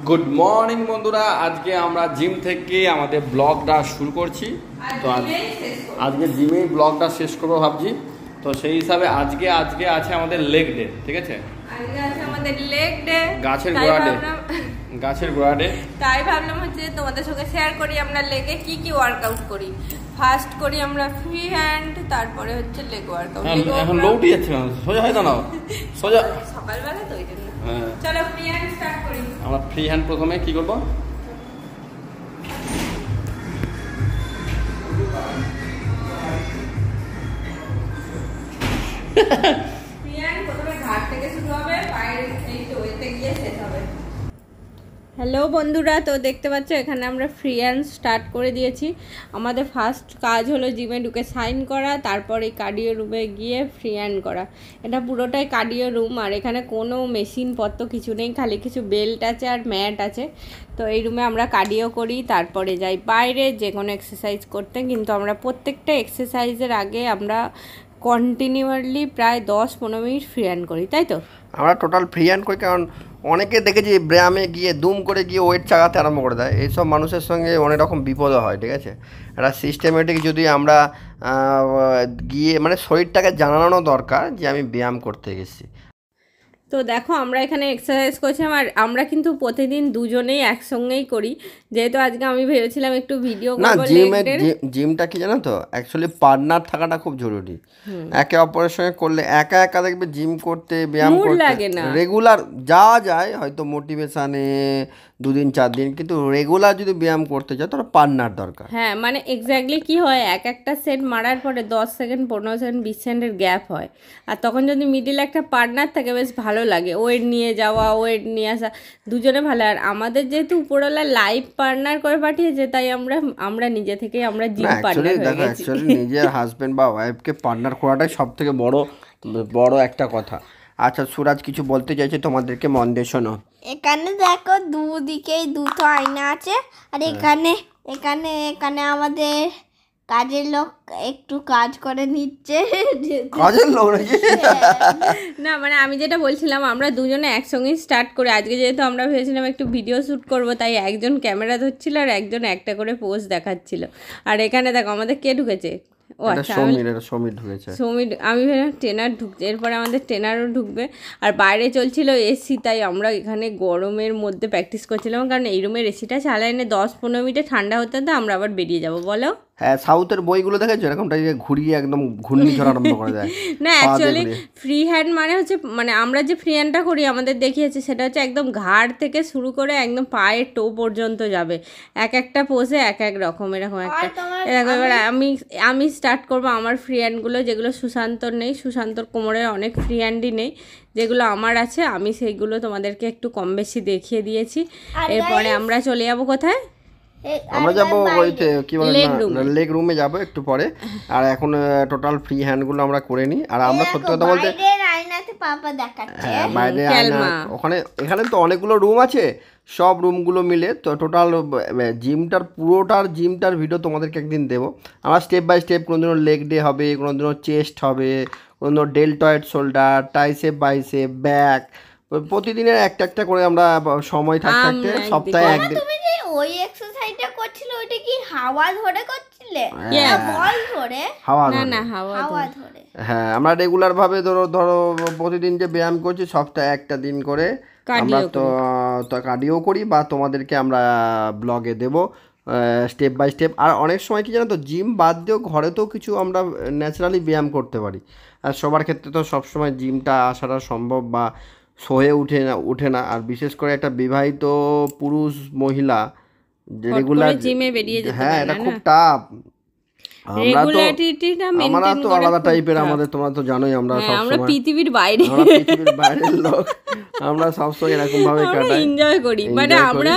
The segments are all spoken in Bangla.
গুড মর্নিং বন্ধুরা, আজকে আমরা জিম থেকে আমাদের ব্লগটা শুরু করছি। তো আজকে জিমেই ব্লগটা শেষ করবো ভাবছি। তো সেই হিসাবে আজকে আছে আমাদের লেগ ডে, ঠিক আছে? আজকে আছে আমাদের লেগ ডে, গাছের গোড়া ডে। তাই ভাবলাম হচ্ছে তোমাদের সঙ্গে শেয়ার করি আমরা লেগে কি কি ওয়ার্কআউট করি। ফার্স্ট করি আমরা ফ্রি হ্যান্ড, তারপরে হচ্ছে লেগ ওয়ার্কআউট। এখন লৌটি যাচ্ছে, সোজা হয় না, সোজা সকালবেলা তো ওই জন্য। চলো ফ্রি হ্যান্ড স্টার্ট করি। আমরা ফ্রি হ্যান্ড প্রথমে কি করবো, ফ্রি হ্যান্ড প্রথমে ঘাট থেকে শুরু হবে, পায়ের এই তো এতে গিয়ে শেষ হবে। হ্যালো বন্ধুরা, তো দেখতে পাচ্ছ এখানে আমরা ফ্রি হ্যান্ড স্টার্ট করে দিয়েছি। আমাদের ফার্স্ট কাজ হলো জিমে ঢুকে সাইন করা, তারপর এই কার্ডিও রুমে গিয়ে ফ্রি হ্যান্ড করা। এটা পুরোটাই কার্ডিও রুম, আর এখানে কোনো মেশিনপত্র কিছু নেই, খালি কিছু বেল্ট আছে আর ম্যাট আছে। তো এই রুমে আমরা কার্ডিও করি, তারপরে যাই বাইরে যে কোনো এক্সারসাইজ করতে। কিন্তু আমরা প্রত্যেকটা এক্সারসাইজের আগে আমরা কন্টিনিউয়াসলি প্রায় 10-15 মিনিট ফ্রি হ্যান্ড করি, তাই তো? আমরা টোটাল ফ্রি হ্যান্ড করি, কারণ অনেকে দেখেছি ব্যায়ামে গিয়ে দুম করে গিয়ে ওয়েট চাগাতে আরম্ভ করে দেয়। এইসব মানুষের সঙ্গে অনেক রকম বিপদও হয়, ঠিক আছে? একটা সিস্টেমেটিক যদি আমরা গিয়ে মানে শরীরটাকে জানানো দরকার যে আমি ব্যায়াম করতে গেছি। তো দেখো আমরা এখানে এক্সারসাইজ করছিলাম, আর আমরা কিন্তু প্রতিদিন দুজনেই একসঙ্গেই করি। যেহেতু আজকে আমি ভেবেছিলাম একটু ভিডিও না, জিমটা কি জানো তো, অ্যাকচুয়ালি পার্টনার থাকাটা খুব জরুরি। একে অপরের সঙ্গে করলে একা একা দেখবে জিম করতে ব্যায়াম করতে লাগে না, রেগুলার যাওয়া যায় হয়তো মোটিভেশানে 2-4 দিন, কিন্তু রেগুলার যদি ব্যায়াম করতে চাও তাহলে পার্টনার দরকার। হ্যাঁ, মানে এক্স্যাক্টলি কি হয়, একটা সেট মারার পরে 10 সেকেন্ড 15 সেকেন্ড 20 সেকেন্ডের গ্যাপ হয়। আর তখন যদি মিডিলে একটা পার্টনার থাকে বেশ ভালো লাগে, ওয়েট নিয়ে যাওয়া ওয়েট নিয়ে আসা দুজনে ভালো। আর আমাদের যেহেতু উপরওয়ালা লাইফ পার্টনার করে পাঠিয়েছে, তাই আমরা নিজে থেকে আমরা জিম পার্টনার হয়ে গেছি। অ্যাকচুয়ালি নিজের হাজবেন্ড বা ওয়াইফকে পার্টনার করাটাই সব থেকে বড় একটা কথা। আচ্ছা সুরাজ কিছু বলতে চাইছে, তোমাদেরকে মন দিয়ে শোনো। এখানে দেখো দুদিকেই দুটো আয়না আছে, আর এখানে এখানে এখানে আমাদের কাজের লোক একটু কাজ করে নিচ্ছে। কাজের লোক নাকি? না মানে আমি যেটা বলছিলাম, আমরা দুজনে একসঙ্গেই স্টার্ট করে আজকে যেহেতু আমরা ভেবেছিলাম একটু ভিডিও শ্যুট করব, তাই একজন ক্যামেরা ধরছিল আর একজন একটা করে পোজ দেখাচ্ছিল। আর এখানে দেখো আমাদের কে ঢুকেছে, ও আচ্ছা সমীর ঢুকেছে। আমি ভেবেছিলাম ট্রেনার ঢুকছে, এরপরে আমাদের ট্রেনারও ঢুকবে। আর বাইরে চলছিল এসি, তাই আমরা এখানে গরমের মধ্যে প্র্যাকটিস করছিলাম, কারণ এই রুমের এসিটা চালাই না, 10-15 মিনিটে ঠান্ডা হতে হতে আমরা আবার বেরিয়ে যাবো। বলো। হ্যাঁ, সাউথের বইগুলো দেখেছো এরকমটা ঘুরিয়ে একদম ঘূর্ণিঝড় আরম্ভ করে দেয়। না অ্যাকচুয়ালি ফ্রি হ্যান্ড মানে হচ্ছে, মানে আমরা যে ফ্রি হ্যান্ডটা করি আমাদের দেখিয়েছে সেটা হচ্ছে একদম ঘাড় থেকে শুরু করে একদম পায়ের টো পর্যন্ত যাবে, একটা পোজে এক রকম এরকম একটা। এরকম এবার আমি স্টার্ট করবো আমার ফ্রি হ্যান্ডগুলো, যেগুলো সুশান্তর নেই। সুশান্তর কোমরের অনেক ফ্রি হ্যান্ডই নেই, যেগুলো আমার আছে আমি সেইগুলো তোমাদেরকে একটু কম বেশি দেখিয়ে দিয়েছি। এরপরে আমরা চলে যাবো কোথায়, আমরা যাবো ওইতে কি বলে লেগ রুমে যাবো একটু পরে। আর এখন টোটাল ফ্রি হ্যান্ডগুলো আমরা করে নিই। আর আমরা সত্যি কথা বলতে বাইরে আয়না, ওখানে এখানে তো অনেকগুলো রুম আছে, সব রুমগুলো মিলে তো টোটাল জিমটার ভিডিও তোমাদেরকে একদিন দেবো। আমরা স্টেপ বাই স্টেপ, কোনো দিনও লেগ ডে হবে, কোনো দিনও চেস্ট হবে, কোনো দিনও deltoid shoulder, tricep bicep, back, প্রতিদিনের একটা করে আমরা সময় থাকতে সপ্তাহে একদিন। ওই এক্সারসাইজটা করছিল, ওইটা কি হাওয়া ধরে করছিলে? বল ধরে? হাওয়া ধরে। হ্যাঁ, আমরা রেগুলার ভাবে ধরো প্রতিদিন যে ব্যায়াম করছি সপ্তাহে একটা দিন করে আমরা তো কার্ডিও করি, বা তোমাদেরকে আমরা ব্লগে দেব স্টেপ বাই স্টেপ। আর অনেক সময় কি জানো তো, জিম বাদ দিয়েও ঘরেতেও কিছু আমরা ন্যাচারালি ব্যায়াম করতে পারি। আর সবার ক্ষেত্রে তো সবসময় জিমটা আসাটা সম্ভব বা হয়ে ওঠে না। আর বিশেষ করে একটা বিবাহিত পুরুষ মহিলা রেগুলার জিমে বেরিয়ে যেতে, হ্যাঁ এটা খুব টাফ। আমরা তো আলাদা টাইপের, আমাদের তোমরা তো জানোই আমরা সবসময় পৃথিবীর বাইরের লোক, আমরা সবসময় এরকম ভাবে এনজয় করি। মানে আমরা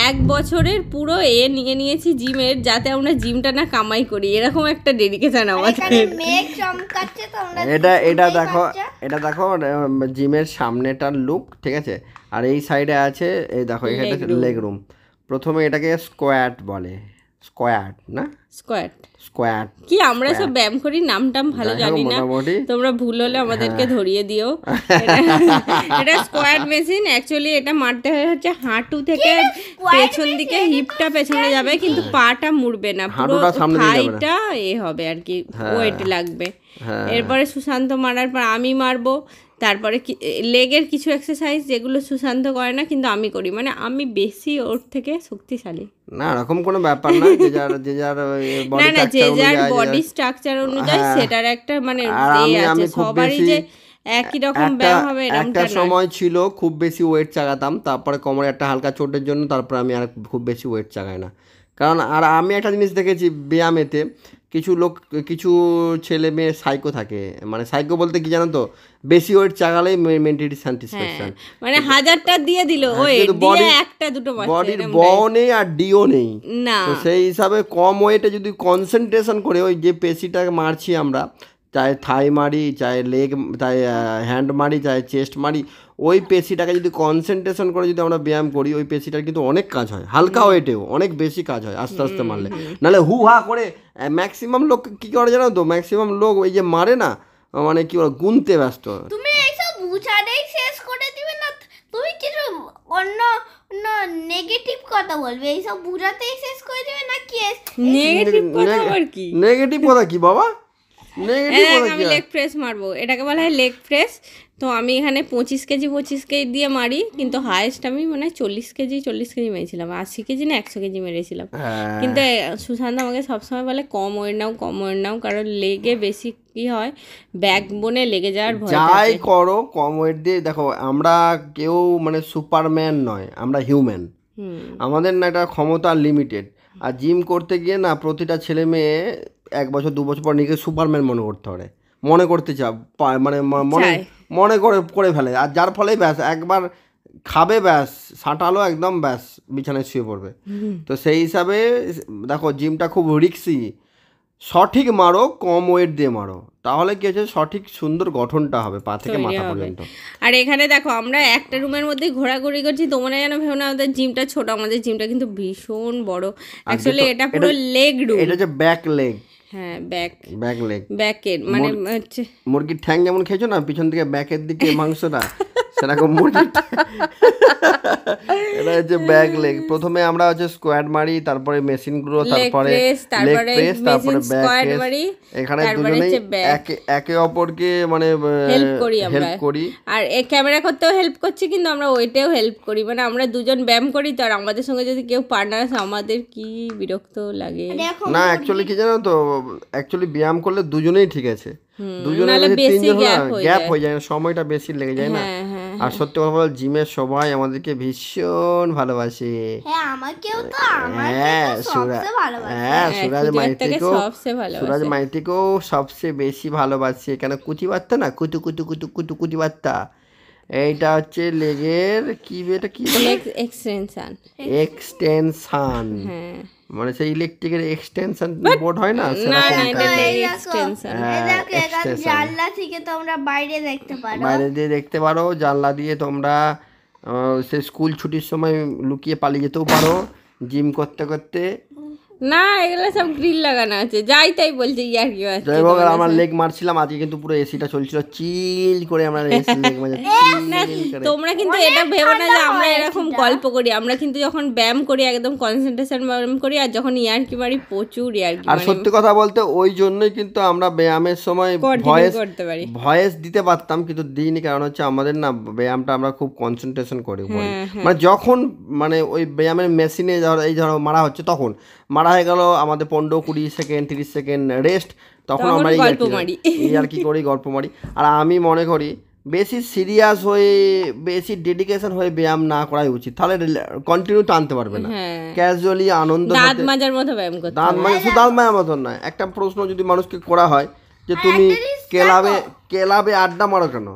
1 বছরের পুরো নিয়ে নিয়েছি জিমের, যাতে আমরা জিমটা না কামাই করি, এরকম একটা ডেডিকেশন আমাদের। এটা দেখো জিমের সামনেটার লুক, ঠিক আছে? আর এই সাইডে আছে, এই দেখো এখানে লেগ রুম। প্রথমে এটাকে স্কোয়াট বলে, স্কোয়াট না স্কোয়াট স্কোয়াট কি আমরা সব ব্যায়াম করি, নাম টাম ভালো জানি না, তোমরা ভুল হলে আমাদেরকে ধরিয়ে দিও। এটা স্কোয়াট মেশিন, অ্যাকচুয়ালি এটা মারতে হচ্ছে হাঁটু থেকে পেছন দিকে, হিপটা পেছনে যাবে কিন্তু পাটা মুড়বে না, পুরো থাইটা হবে আর কি, ওয়েট লাগবে। এরপরে সুশান্ত মারার পর আমি মারবো, তারপরে লেগের কিছু এক্সারসাইজ যেগুলো সুশান্ত করে না কিন্তু আমি করি, মানে আমি বেশি ওর থেকে শক্তিশালী না, এরকম কোনো ব্যাপার না, যে যার বডি স্ট্রাকচার অনুযায়ী সেটার একটা মানে আছে, সবারই যে একই রকম ব্যায়াম হবে একটা সময় ছিল খুব বেশি ওয়েট চাগাতাম, তারপরে কোমরে একটা হালকা চোটের জন্য তারপরে আমি আর খুব বেশি ওয়েট চাগাই না। কারণ আর আমি একটা জিনিস দেখেছি ব্যায়ামেতে, কিছু ছেলে মেয়ে সাইকো থাকে, মানে সাইকো বলতে কি জানো তো, বেশি ওয়েট চাগালেই মেন্টালি স্যাটিসফ্যাকশন, মানে 1000টা দিয়ে দিল ওয়েট দিয়ে একটা দুটো বডির ব নেই আর ডিও নেই না, তো সেই হিসাবে কম ওয়েটে যদি কনসেন্ট্রেশন করে ওই যে পেশিটাকে মারছি আমরা, চাहे থাই মারি, চাहे লেগ, চাहे হ্যান্ড মারি, চাहे চেস্ট মারি, ওই পেশিটাকে যদি কনসেন্ট্রেশন করে যদি আমরা ব্যায়াম করি, ওই পেশিটার কিন্তু অনেক কাজ হয়, হালকা ওয়েটেও অনেক বেশি কাজ হয় আস্তে আস্তে মারলে। নাহলে হু হা করে ম্যাক্সিমাম লোক কী করে জানো তো, ম্যাক্সিমাম লোক ওই যে মারে না, মানে কি বলে গুনতে ব্যস্ত। তুমি এইসব বুঝালেই শেষ করে দিবে না, তুমি কিছু অন্য নেগেটিভ কথা বলবে, এইসব বুঝাতেই শেষ করে দিবে না কি? নেগেটিভ কথা আর কি? নেগেটিভ কথা কি বাবা? আমি লেগ প্রেস মারবো, এটাকে বলা হয় লেগ প্রেস। তো আমি এখানে 25 কেজি দিয়ে মারি, কিন্তু হায়েস্ট আমি মানে 40 কেজি মেরেছিলাম, 80 কেজি না 100 কেজি মেরেছিলাম। কিন্তু সুশান্ত আমাকে সবসময় বলে কম ওয়েট নাও, কারণ লেগে বেশি কি হয়, ব্যাকবোনে লেগে যাওয়ার ভয়। যাই করো কম ওয়েট দিয়ে, দেখো আমরা কেউ মানে সুপারম্যান নয়, আমরা হিউম্যান, আমাদের না এটা ক্ষমতা লিমিটেড। আর জিম করতে গিয়ে না প্রতিটা ছেলে মেয়ে 1 বছর 2 বছর পর নিজেকে সুপারম্যান মনে করতে মানে মনে করে ফেলে, আর যার ফলে ব্যাস একবার খাবে, ব্যাস সাঁটালো একদম, ব্যাস বিছানায় শুয়ে পড়বে। তো সেই হিসাবে দেখো জিমটা খুব রিস্কি, সঠিক মারো, কম ওয়েট দিয়ে মারো, তাহলে কি হচ্ছে সঠিক সুন্দর গঠনটা হবে পা থেকে মাথা পর্যন্ত। আর এখানে দেখো আমরা একটা রুমের মধ্যে ঘোরাঘুরি করছি, তোমরা যেন ভেবো না আমাদের জিমটা ছোট, আমাদের জিমটা কিন্তু ভীষণ বড়। অ্যাকচুয়ালি এটা পুরো লেগ রুম, এটা হচ্ছে ব্যাক লেগ, হ্যাঁ ব্যাক লেগ, ব্যাকের মানে হচ্ছে মুরগির ঠ্যাং যেমন খেয়েছো না পিছন থেকে ব্যাকের দিকে মাংসটা, সেরকম মুরগির এটা হচ্ছে ব্যাক লেগ। প্রথমে আমরা হচ্ছে স্কোয়াড মারি, তারপরে মেশিনগুলো, তারপরে লেগ প্রেস, তারপরে ব্যাক মারি। এখানে দুজনেই একে অপরকে মানে হেল্প করি, আর ক্যামেরা করতেও হেল্প করছি, কিন্তু আমরা ওইটাও হেল্প করি, মানে আমরা দুজন ব্যায়াম করি। তো আর আমাদের সঙ্গে যদি কেউ পার্টনার আছে, আমাদের কি বিরক্ত লাগে না। অ্যাকচুয়ালি কি জানো তো, অ্যাকচুয়ালি ব্যায়াম করলে দুজনেই ঠিক আছে, দুজনে তিনজন গ্যাপ হয়ে যায়, সময়টা বেশি লেগে যায় না। আর সত্যি কথা বল, জিমের সবাই আমাদেরকে ভীষণ ভালোবাসে। সুরাজ মাইতিকেও সবচেয়ে বেশি ভালোবাসে, কেন কুচি বার্তা না, কুচি বার্তা। এইটা হচ্ছে লেগের কি, এটা কি এক্সটেনশন, মানে সেই ইলেকট্রিকের এক্সটেনশন বোর্ড হয় না, জানলা থেকে তোমরা বাইরে দিয়ে দেখতে পারো, জানলা দিয়ে তোমরা সে স্কুল ছুটির সময় লুকিয়ে পালিয়ে যেতেও পারো জিম করতে করতে। না এগুলো সব গ্রিল লাগানো আছে, যাই তাই বলছে ইয়ার কি আছে। যাই হোক, আমরা লেগ মারছিলাম আজকে, কিন্তু পুরো এসিটা চলছিল, চিল করে আমরা লেগ মারছি। তোমরা কিন্তু এটা ভেবো না যে আমরা এরকম গল্প করি, আমরা কিন্তু যখন ব্যায়াম করি একদম কনসেন্ট্রেশন ব্যায়াম করি, আর যখন ইয়ার্কি মারি প্রচুর ইয়ার্কি। আর সত্যি কথা বলতে ওই জন্যই কিন্তু আমরা ব্যায়ামের সময় ভয়েস দিতে পারতাম, কিন্তু দিইনি, কারণ হচ্ছে আমাদের না ব্যায়ামটা আমরা খুব কনসেন্ট্রেশন করি, মানে যখন মানে ওই ব্যায়ামের মেশিনে এই ধরো মারা হচ্ছে, তখন মারা হয়ে গেল আমাদের 15-20 সেকেন্ড 30 সেকেন্ড রেস্ট, তখন আমরা আর কি করি, গল্প মারি। আর আমি মনে করি বেশি সিরিয়াস হয়ে, বেশি ডেডিকেশন হয়ে ব্যায়াম না করাই উচিত, তাহলে কন্টিনিউ টানতে পারবে না। ক্যাজুয়ালি আনন্দ, দাঁত মাজার মতো ব্যায়াম করতে, দাঁত মাজা শুধু দাঁত মাজার মতো নয়। একটা প্রশ্ন যদি মানুষকে করা হয় যে তুমি ক্লাবে আড্ডা মারো কেন,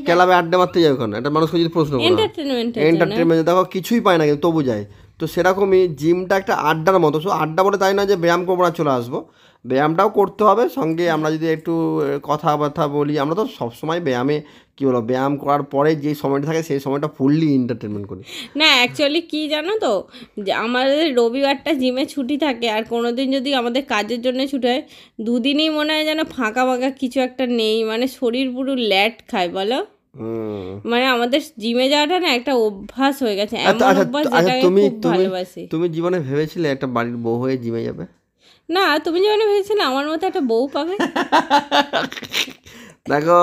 ক্লাবে আড্ডা মারতে যাও কেন, এটা মানুষকে যদি প্রশ্ন করা, এন্টারটেনমেন্ট, দেখো কিছুই পায় না কিন্তু তবু যায়। তো সেরকমই জিমটা একটা আড্ডার মতো, শুধু আড্ডা বলে তাই না যে ব্যায়াম করবো না চলে আসবো, ব্যায়ামটাও করতে হবে, সঙ্গে আমরা যদি একটু কথাবার্তা বলি। আমরা তো সবসময় ব্যায়ামে কী বলো, ব্যায়াম করার পরে যে সময়টা থাকে সেই সময়টা ফুললি এন্টারটেনমেন্ট করি। না অ্যাকচুয়ালি কি জানো তো, যে আমাদের রবিবারটা জিমে ছুটি থাকে, আর কোনো দিন যদি আমাদের কাজের জন্য ছুটি হয়, দুদিনই মনে হয় যেন ফাঁকা ফাঁকা কিছু একটা নেই, মানে শরীর পুরো ল্যাট খায় বলো। মানে আমাদের জিমে যাওয়াটা না একটা অভ্যাস হয়ে গেছে, এমন অভ্যাস যেটাকে খুব ভালোবাসি। তুমি জীবনে ভেবেছিলে একটা বাড়ির বউ হয়ে জিমে যাবে? না, তুমি যেমন ভেবেছিলে আমার মতো একটা বউ পাবে। দেখো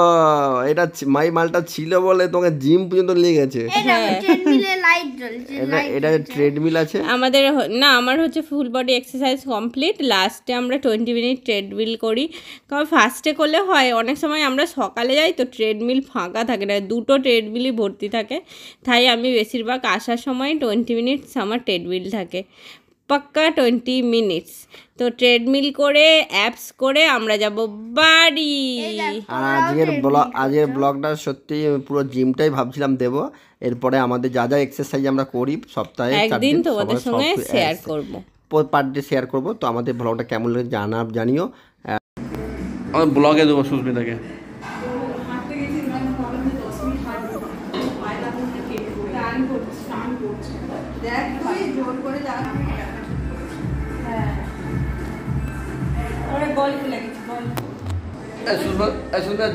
এটা মাই মালটা ছিল বলে তোমাকে জিম পর্যন্ত নিয়ে গেছে। এটা ট্রেডমিল আছে আমাদের। না, আমার হচ্ছে ফুল বডি এক্সারসাইজ কমপ্লিট, লাস্টে আমরা 20 মিনিট ট্রেডমিল করি। কারণ ফার্স্টে করলে হয়, অনেক সময় আমরা সকালে যাই তো ট্রেডমিল ফাঁকা থাকে না, দুটো ট্রেডমিলই ভর্তি থাকে, তাই আমি বেশিরভাগ আসার সময় 20 মিনিটস আমার ট্রেডমিল থাকে, পাক্কা 20 মিনিটস। তো ট্রেডমিল করে অ্যাপস করে আমরা যাব বাড়ি। আর আজকের ব্লগটা সত্যি পুরো জিমটাই ভাবছিলাম দেব। এরপরে আমাদের যা যা এক্সারসাইজ আমরা করি সপ্তাহে একদিন তোমাদের সঙ্গে শেয়ার করব, পার ডে শেয়ার করব। তো আমাদের ব্লগটা কেমন লাগে জানিও, আমাদের ব্লগে দেবো সুস্মিতাকে।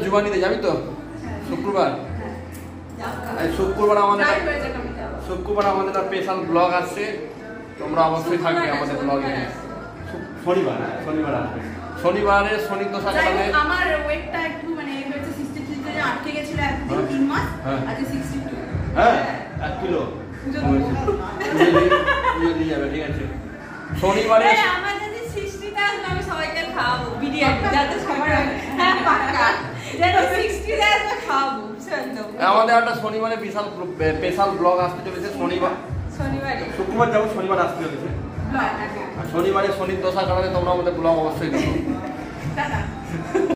জুবানিতে যাবি তো শুক্রবার? শুক্রবার আমাদের একটা স্পেশাল ব্লগ আসছে, তোমরা অবশ্যই থাকবে আমাদের ব্লগে। শনিবার আসবে, শনিবারে শনি দশা কাটালে। আমার ওয়েটটা একটু মানে হচ্ছে 63 তে আটকে গেছিল একদিন 3 মাস, আজ 62। হ্যাঁ 1 কিলো দিয়ে যাবে, ঠিক আছে? শনিবারে আমার যদি 60 টা আসলে আমি সবাইকে খাওয়াবো বিরিয়ানি, যাতে সবার পাক্কা যেটা 60 টা আসলে খাওয়াবো। আমাদের একটা শনিবারে বিশাল স্পেশাল ব্লগ আসতে চলেছে। শনিবারে শুক্রবার যাবো, শনিবার আসতে চলেছে। শনিবারে শনির দশা কারণে তোমরা আমাদের ব্লগ অবশ্যই দেখো।